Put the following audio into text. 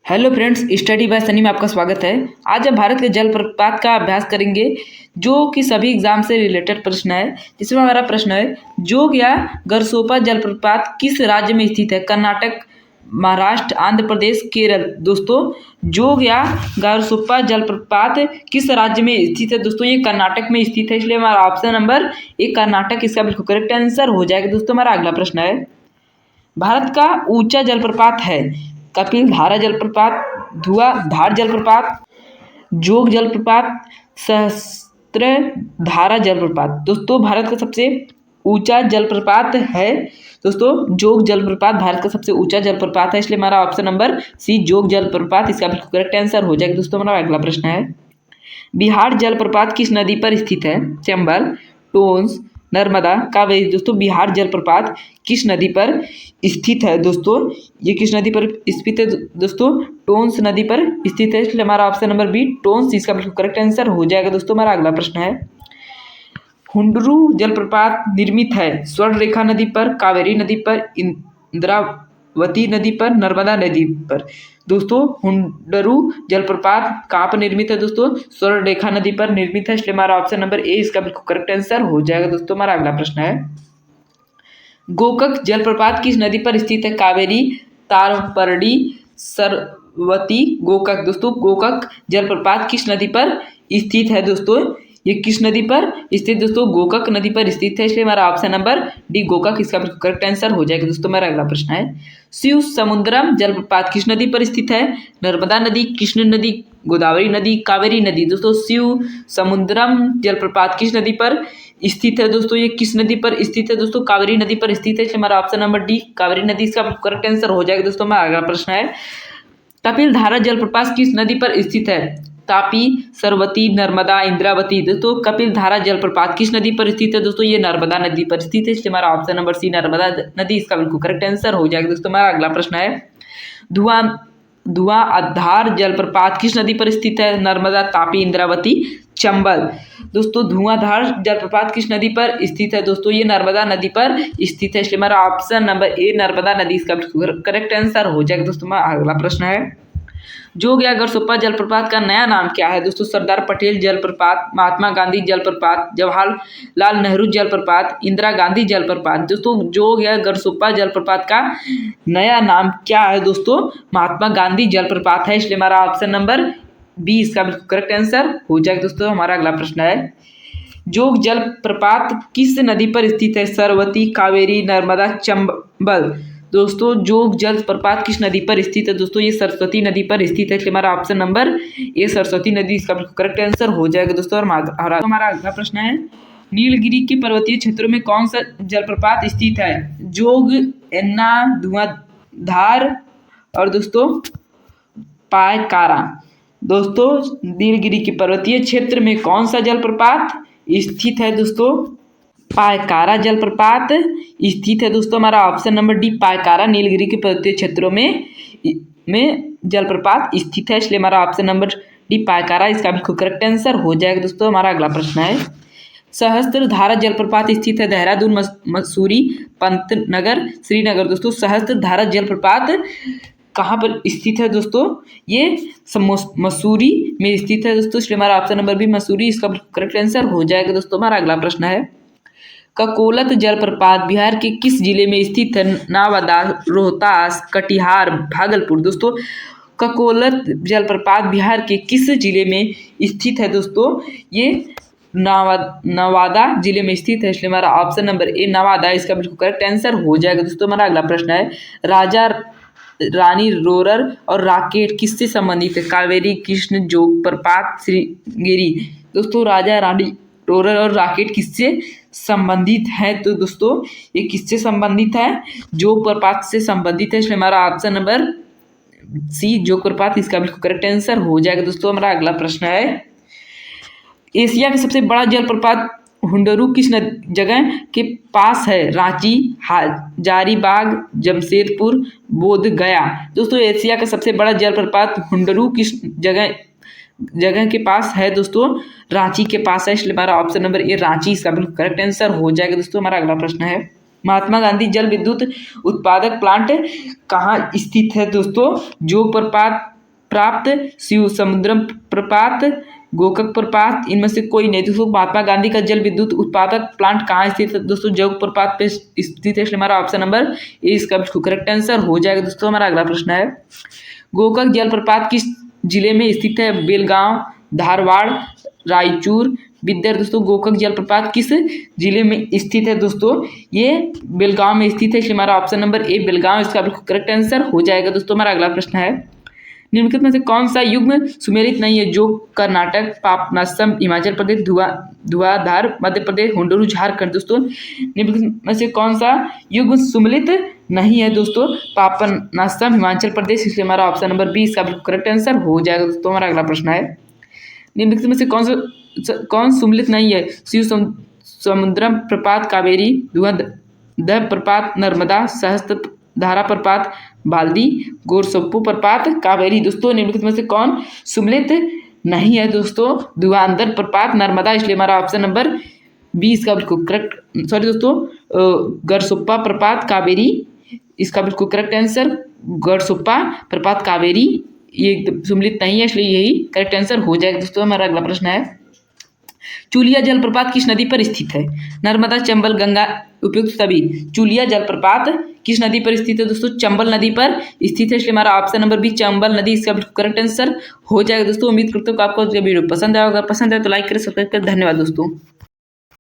Hello friends, study bye Sunny में आपका स्वागत है। आज हम भारत के जलप्रपात का अभ्यास करेंगे जो कि सभी एग्जाम से रिलेटेड प्रश्न है। जिसमें हमारा प्रश्न है, जोग या गरसोपा जलप्रपात किस राज्य में स्थित है? कर्नाटक, महाराष्ट्र, आंध्र प्रदेश, केरल। दोस्तों, जोग या गरसोपा जलप्रपात किस राज्य में स्थित है? दोस्तों, ये कर्नाटक में स्थित है, इसलिए हमारा ऑप्शन नंबर ए कर्नाटक इसका बिल्कुल करेक्ट आंसर हो जाएगा। दोस्तों, हमारा अगला प्रश्न है, भारत का ऊंचा जलप्रपात है कपिल धारा जलप्रपात, धुआंधार जलप्रपात, जोग जलप्रपात, सहस्त्र धारा जलप्रपात। दोस्तों, भारत का सबसे ऊंचा जलप्रपात है दोस्तों जोग जलप्रपात भारत का सबसे ऊंचा जलप्रपात है, इसलिए हमारा ऑप्शन नंबर सी जोग जलप्रपात इसका बिल्कुल करेक्ट आंसर हो जाएगा। दोस्तों, हमारा अगला प्रश्न है, बिहार जलप्रपात किस नदी पर स्थित है? चंबल, टोंस, नर्मदा, कावेरी। दोस्तों, बिहार जलप्रपात किस नदी पर स्थित है? दोस्तों, ये किस नदी पर स्थित है? दोस्तों, टोंस नदी पर स्थित है, इसलिए हमारा ऑप्शन नंबर बी टोंस इसका बिल्कुल करेक्ट आंसर हो जाएगा। दोस्तों, हमारा अगला प्रश्न है, हुंडरू जलप्रपात निर्मित है स्वर्ण रेखा नदी पर, कावेरी नदी पर, इंद्रावती नदी पर, नर्मदा नदी पर। दोस्तों, हुंडरू जलप्रपात कहाँ पर निर्मित है? दोस्तों, स्वर्ण रेखा नदी पर निर्मित है, इसलिए हमारा ऑप्शन नंबर ए इसका बिल्कुल करेक्ट आंसर हो जाएगा। दोस्तों, हमारा अगला प्रश्न है, गोकक जलप्रपात किस नदी पर स्थित है? कावेरी, तारपर्डी, सरवती, गोकक। दोस्तों, गोकक जलप्रपात किस नदी पर स्थित है? दोस्तों, ये किस नदी पर स्थित? दोस्तों, गोकक नदी पर स्थित है, इसलिए हमारा ऑप्शन नंबर डी गोकक इसका करेक्ट आंसर हो जाएगा। दोस्तों, हमारा अगला प्रश्न है, शिव समुद्रम जलप्रपात किस नदी पर स्थित है? नर्मदा नदी, कृष्ण नदी, गोदावरी नदी, कावेरी नदी। दोस्तों, शिव समुद्रम जलप्रपात किस नदी पर स्थित है? दोस्तों, ये किस नदी पर स्थित है? दोस्तों, कावेरी नदी पर स्थित है, इसलिए हमारा ऑप्शन नंबर डी कावेरी नदी इसका करेक्ट आंसर हो जाएगा। दोस्तों, हमारा अगला प्रश्न है, कपिल धारा जलप्रपात किस नदी पर स्थित है? तापी, सरवती, नर्मदा, इंद्रावती। दोस्तों, कपिल धारा जलप्रपात किस नदी पर स्थित है? दोस्तों, ये नर्मदा नदी पर स्थित है, इसलिए हमारा ऑप्शन नंबर सी नर्मदा नदी इसका बिल्कुल करेक्ट आंसर हो जाएगा। दोस्तों, हमारा अगला प्रश्न है, धुआंधार जलप्रपात किस नदी पर स्थित है? नर्मदा, तापी, इंद्रावती, चंबल। दोस्तों, धुआंधार जलप्रपात किस नदी पर स्थित है? दोस्तों, ये नर्मदा नदी पर स्थित है, इसलिए हमारा ऑप्शन नंबर ए नर्मदा नदी इसका करेक्ट आंसर हो जाएगा। दोस्तों, हमारा अगला प्रश्न है, जोग या गरसोपा जलप्रपात का नया नाम क्या है? दोस्तों, सरदार पटेल जलप्रपात, महात्मा गांधी जलप्रपात, जवाहरलाल नेहरू जलप्रपात, इंदिरा गांधी जलप्रपात। दोस्तों, जोग या गरसोपा जलप्रपात का नया नाम क्या है? दोस्तों, महात्मा गांधी जलप्रपात है, इसलिए हमारा ऑप्शन नंबर बी इसका करेक्ट आंसर हो जाएगा। दोस्तों, हमारा अगला प्रश्न है, जोग जलप्रपात किस नदी पर स्थित है? सरवती, कावेरी, नर्मदा, चंबल। दोस्तों, जोग जलप्रपात किस नदी पर स्थित है? दोस्तों, ये सरस्वती नदी पर स्थित है, इसलिए हमारा ऑप्शन नंबर ए सरस्वती नदी इसका करेक्ट आंसर हो जाएगा। दोस्तों, हमारा अगला प्रश्न है, नीलगिरी के पर्वतीय क्षेत्रों में कौन सा जलप्रपात स्थित है? जोग, एन्ना, धुआंधार और दोस्तों पायकारा। दोस्तों, नीलगिरी के पर्वतीय क्षेत्र में कौन सा जलप्रपात स्थित है? दोस्तों, पायकारा जलप्रपात स्थित है। दोस्तों, हमारा option number D Pykara Nilgiri के पर्वतीय क्षेत्रों में जलप्रपात स्थित है, इसलिए हमारा ऑप्शन नंबर डी पायकारा इसका बिल्कुल करेक्ट आंसर हो जाएगा। दोस्तों, हमारा अगला प्रश्न है, सहस्त्र धारा जलप्रपात स्थित है देहरादून, मसूरी, पंतनगर, श्रीनगर। दोस्तों, सहस्त्र धारा जलप्रपात कहाँ पर स्थित है? दोस्तों, ये मसूरी में स्थित है। दोस्तों, इसलिए हमारा ऑप्शन नंबर बी मसूरी इसका करेक्ट आंसर हो जाएगा। दोस्तों, हमारा अगला प्रश्न है, ककोलत जलप्रपात बिहार के किस जिले में स्थित है? नवादा, रोहतास, कटिहार, भागलपुर। दोस्तों, ककोलत जलप्रपात बिहार के किस जिले में स्थित है? दोस्तों, ये नवादा जिले में स्थित है, इसलिए हमारा ऑप्शन नंबर ए नवादा इसका बिल्कुल करेक्ट आंसर हो जाएगा। दोस्तों, हमारा अगला प्रश्न है, राजा रानी रोरर और राकेट किससे संबंधित है? कावेरी, कृष्ण, जोग प्रपात, श्रीगिरी। दोस्तों, राजा रानी रोरर और राकेट किससे संबंधित है? तो दोस्तों, ये किससे संबंधित है? जोग प्रपात से संबंधित है, इसलिए हमारा ऑप्शन नंबर सी जोग प्रपात इसका बिल्कुल करेक्ट आंसर हो जाएगा। दोस्तों, हमारा अगला प्रश्न है, एशिया का सबसे बड़ा जलप्रपात हुंडरू किस जगह के पास है? रांची, हजारीबाग, जमशेदपुर, बोध गया। दोस्तों, एशिया का सबसे बड़ा जलप्रपात हुंडरू किस जगह के पास है? दोस्तों, रांची के पास है, इसलिए हमारा ऑप्शन नंबर ए रांची इसका बिल्कुल करेक्ट आंसर हो जाएगा। दोस्तों, हमारा अगला प्रश्न है, महात्मा गांधी जल विद्युत उत्पादक प्लांट कहाँ स्थित है? दोस्तों, जोग प्रपात प्राप्त, शिव समुद्रम प्रपात, गोकक प्रपात, इनमें से कोई नहीं। दोस्तों महात्मा गांधी का जल विद्युत उत्पादक प्लांट कहाँ स्थित है? दोस्तों जौग प्रपात पे स्थित है, इसलिए हमारा ऑप्शन नंबर ए इसका करेक्ट आंसर हो जाएगा। दोस्तों हमारा अगला प्रश्न है, गोकक जलप्रपात किस जिले में स्थित है? बेलगांव, धारवाड़, रायचूर, विद्यार। दोस्तों गोकक जलप्रपात किस जिले में स्थित है? दोस्तों ये बेलगांव में स्थित है, इसलिए हमारा ऑप्शन नंबर ए बेलगांव इसका करेक्ट आंसर हो जाएगा। दोस्तों हमारा अगला प्रश्न है, निम्नलिखित में से कौन सा युग्म सुमेलित नहीं है? जो कर्नाटक, पापनासम हिमाचल प्रदेश, धुआंधार मध्य प्रदेश, हुंडुरु झारखंड। दोस्तों निम्नलिखित में से कौन सा युग्म सुमेलित नहीं है? दोस्तों पापनासम हिमाचल प्रदेश, इसलिए हमारा ऑप्शन नंबर बी इसका करेक्ट आंसर हो जाएगा। दोस्तों हमारा अगला प्रश्न है, निम्नलिखित में से कौन सुमेलित नहीं है? शिव समुद्रम प्रपात, कावेरी, धुआंधार प्रपात, नर्मदा, सहस्त्र धारा प्रपात, बाल्दी, गोरसप्पू प्रपात, कावेरी। दोस्तों निम्नलिखित में से कौन सुमेलित नहीं है? दोस्तों धुआंधार प्रपात, नर्मदा, इसलिए हमारा ऑप्शन नंबर बी इसका बिल्कुल करेक्ट, सॉरी दोस्तों गोरसप्पा प्रपात, कावेरी, इसका बिल्कुल करेक्ट आंसर गोरसप्पा प्रपात, कावेरी, ये सुमेलित नहीं है, इसलिए यही करेक्ट आंसर हो जाएगा। दोस्तों हमारा अगला प्रश्न है, चूलिया जलप्रपात किस नदी पर स्थित है? नर्मदा, चंबल, गंगा, उपयुक्त सभी। चूलिया जलप्रपात किस नदी पर स्थित है? दोस्तों चंबल नदी पर स्थित है, इसलिए हमारा ऑप्शन नंबर बी चंबल नदी इसका करेक्ट आंसर हो जाएगा। दोस्तों उम्मीद करते हो कि आपको वीडियो पसंद आया होगा, पसंद आए तो लाइक करें, सब्सक्राइब करें। धन्यवाद दोस्तों।